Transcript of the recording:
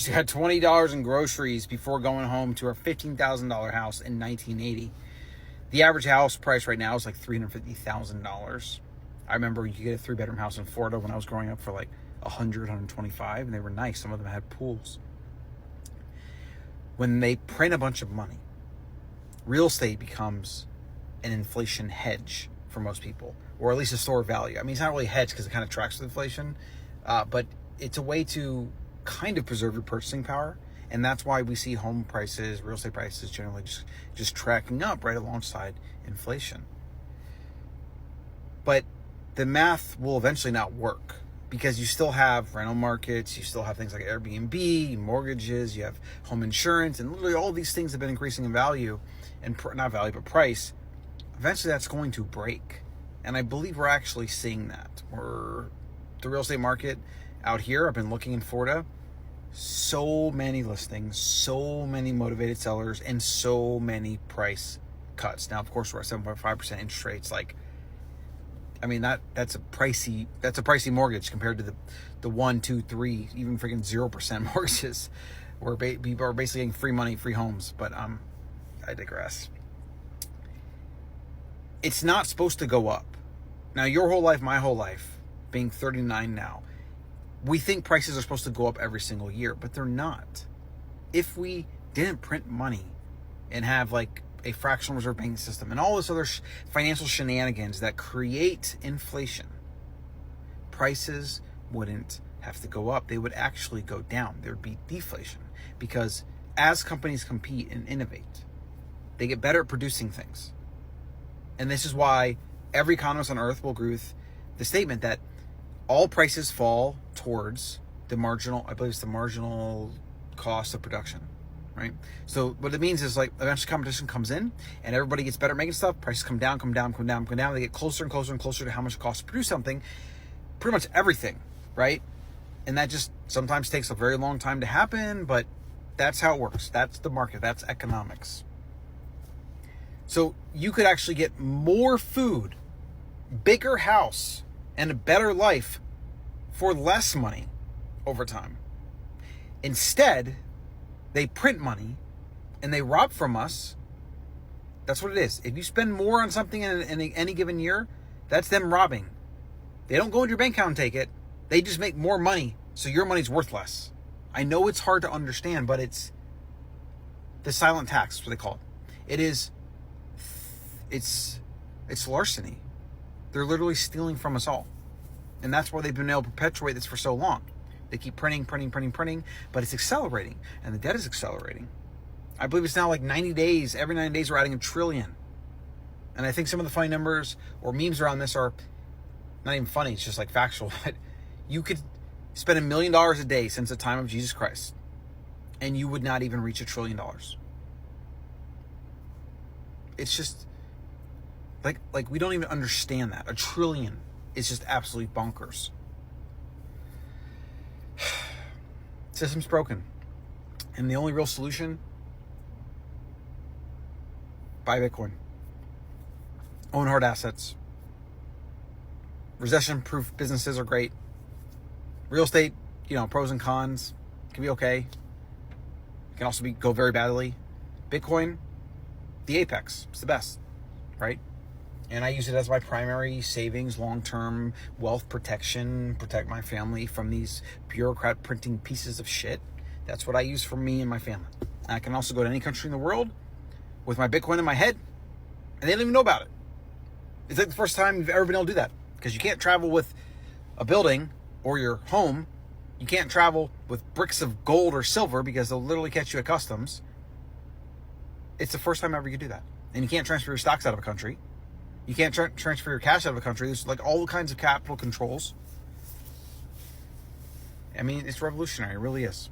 She had $20 in groceries before going home to her $15,000 house in 1980. The average house price right now is like $350,000. I remember you could get a 3-bedroom house in Florida when I was growing up for like 100, 125, and they were nice. Some of them had pools. When they print a bunch of money, real estate becomes an inflation hedge for most people, or at least a store of value. I mean, it's not really a hedge because it kind of tracks with inflation, but it's a way to kind of preserve your purchasing power. And that's why we see home prices, real estate prices generally just tracking up right alongside inflation. But the math will eventually not work because you still have rental markets, you still have things like Airbnb, mortgages, you have home insurance, and literally all these things have been increasing in value, and not value, but price. Eventually that's going to break. And I believe we're actually seeing that. The real estate market out here, I've been looking in Florida, so many listings, so many motivated sellers, and so many price cuts. Now, of course, we're at 7.5% interest rates. Like, I mean, that's a pricey mortgage compared to the 1, 2, 3, even freaking 0% mortgages, where people are basically getting free money, free homes. But I digress. It's not supposed to go up. Now, your whole life, my whole life, being 39 now, we think prices are supposed to go up every single year, but they're not. If we didn't print money and have like a fractional reserve banking system and all this other financial shenanigans that create inflation, prices wouldn't have to go up. They would actually go down. There would be deflation because as companies compete and innovate, they get better at producing things. And this is why every economist on earth will agree with the statement that all prices fall towards the marginal, I believe it's the marginal cost of production, right? So what it means is like eventually competition comes in and everybody gets better at making stuff. Prices come down. They get closer and closer and closer to how much it costs to produce something, pretty much everything, right? And that just sometimes takes a very long time to happen, but that's how it works. That's the market. That's economics. So you could actually get more food, bigger house, and a better life for less money over time. Instead, they print money and they rob from us. That's what it is. If you spend more on something in any given year, that's them robbing. They don't go into your bank account and take it. They just make more money, so your money's worth less. I know it's hard to understand, but it's the silent tax, that's what they call it. It's larceny. They're literally stealing from us all. And that's why they've been able to perpetuate this for so long. They keep printing, but it's accelerating. And the debt is accelerating. I believe it's now like 90 days. Every 90 days we're adding $1 trillion. And I think some of the funny numbers or memes around this are not even funny. It's just like factual. But you could spend $1 million a day since the time of Jesus Christ, and you would not even reach $1 trillion. It's just like we don't even understand that. $1 trillion is just absolutely bonkers. System's broken. And the only real solution, buy Bitcoin. Own hard assets. Recession-proof businesses are great. Real estate, pros and cons, can be okay. It can also go very badly. Bitcoin, the apex. It's the best, right? And I use it as my primary savings, long-term wealth protection, protect my family from these bureaucrat printing pieces of shit. That's what I use for me and my family. And I can also go to any country in the world with my Bitcoin in my head, and they don't even know about it. It's like the first time you've ever been able to do that, because you can't travel with a building or your home. You can't travel with bricks of gold or silver because they'll literally catch you at customs. It's the first time ever you do that. And you can't transfer your stocks out of a country. You can't transfer your cash out of a country. There's like all kinds of capital controls. I mean, it's revolutionary. It really is.